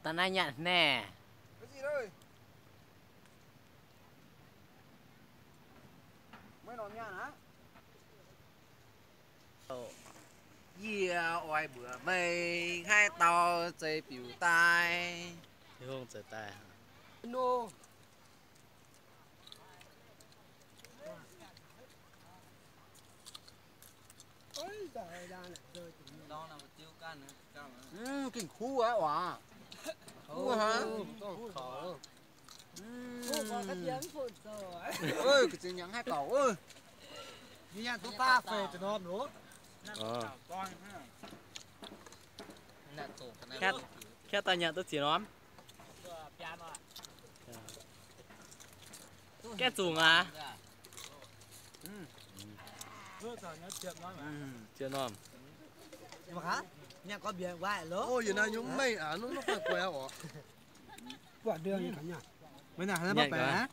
ta nay nhận nè. Cái gì đây? Mới nón nhàn hả? Yeah, oai bữa mây hai tàu dây biểu tai. Không trở tay. No. Ôi trời ra này rơi đó là một tiêu can nữa. kinh khu á quả. Khu hả? Khó. Khu có cái tiếng phun rồi. Ơi cái tiếng nhắn hai cậu ơi. Đi nhà tôi ta về cho nó nữa. Khét ta nhận tôi chỉ nó. Cái dùng à? Chưa nom. Nhưng mà hả? Nhà có biển vài lỗ. Ôi, giờ này nhúng mây à, nó phải quẹo hả? Quả đường như cả nhà. Mấy nào nó bắp bẻ.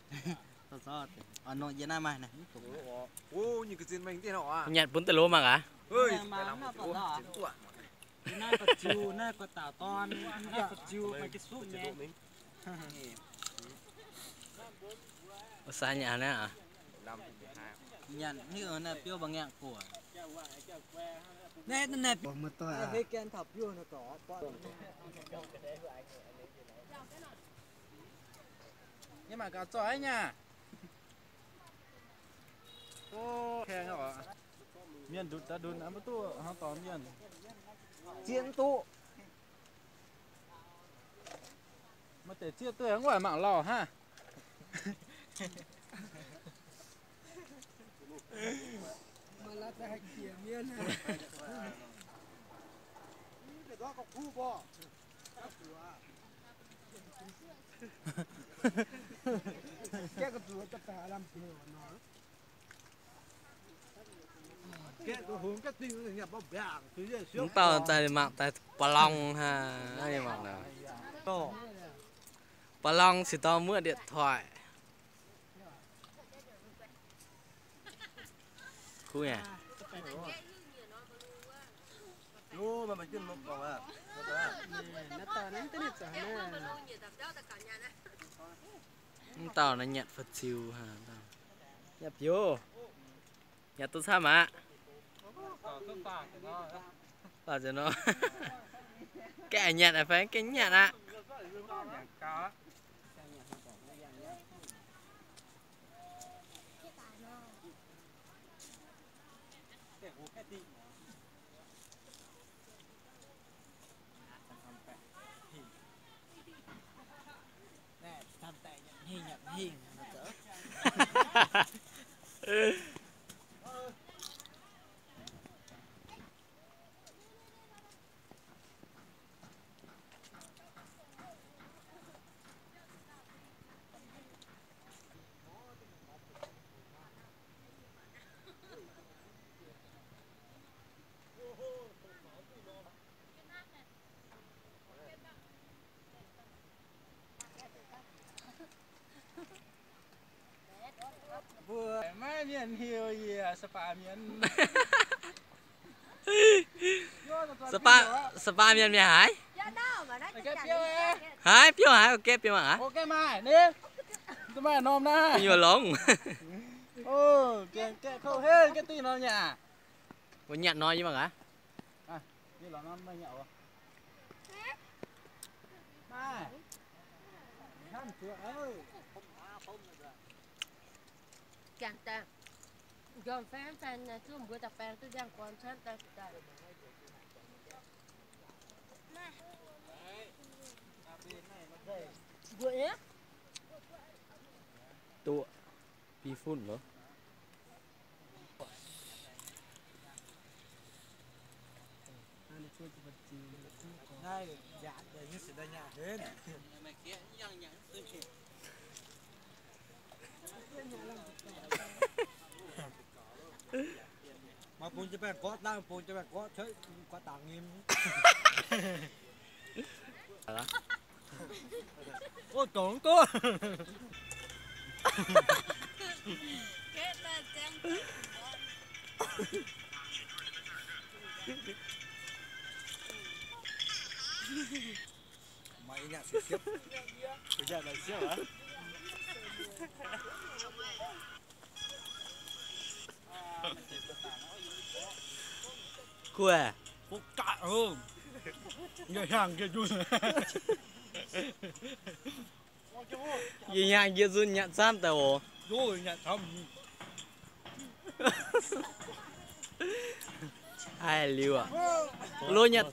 Ở nội Việt Nam này. Ô, như cái gì mình tiền họ à? Nhận 4 tờ lô mà cả. Ơi, mà nó còn đó. Nay có chiu, nay có tảo ton, nay có chiu mấy cái súp nhé. Xa nhà nè à? Nhận như ở này tiêu bằng nhạc của. nè nè. Mà tôi à. Cái kén thập vô nó có. Nhưng mà có chói nha. Ô, khen hả? Miền đút ta đun ấm tu họ tóm miền. Chiến tụ. Mà để chia tôi ở ngoài mạng lò ha. Mà là tại kia miền ha. Cái đó có khu bò. Cái chuột tất cả làm gì nó. Cái hướng cái tiếng này nhập vào bảng thứ gì Chúng tao tại mạng tại Bà Long ha. Ai mạng nào? to. Bà Long chỉ tao mượn điện thoại. Khu nhà. Lô mà mình chân một cầu à. Nó to lắm tới được nè. Tao nó nhận Phật chiều ha. Nhập vô. Nhà tôi sao mà? Bảo cho nó. Cái nhận là phải cái nhận ạ. Nè, tham tài nhận hình nó cỡ. Vừa mai miền hiêu gì à, spa miền. Spa miền miền hải. Hải phiêu hải ok phiêu hả? Ok mai nè. Tôi mai nôm na. Nhiều lông. Ô, cái khâu hết cái tin nó nhà. Có nhận nói chứ mà hả? À, như là nó mới nhậu. Mai. Tham cửa ơi. Chẳng ta gồm phán cứ một bữa tập phán tôi đang còn sát ta tại bữa nhé Tụ pi phun nữa. Đây, dạ, để như sự đây nhà hết. Mày kia nhăng nhăng. Mà phun cho bạn có đang phun cho bạn có chơi có tàng nghiêm. Ô tưởng tôi. Mày nhà sửa tiếp. Bây giờ là siêu hả? Quê. Phúc cạn hơn. Người hàng kia run. Gì nhang kia run nhận sam tao ồ. Rồi nhận thầm. Ai liu à. Lô nhà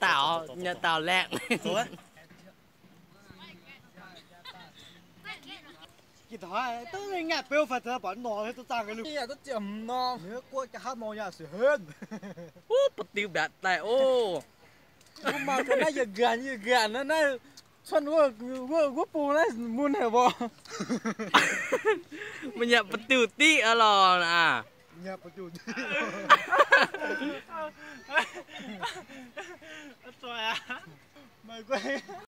tảo lẹn. Chị thấy tôi nghe bêu phải thở bẩn nọ thế tôi tăng cái lúc. Nhà tôi chầm no. Nếu qua cái hát mò nhà sửa hơn. Ô, bật tiêu đạt tại ô. Nhưng mà cái này giờ gần nó xuân của bù đấy muốn hả bò. Mình nhận bật tiêu tí ở lò à. Nhà bắt đầu. Trời ạ. Mày quay.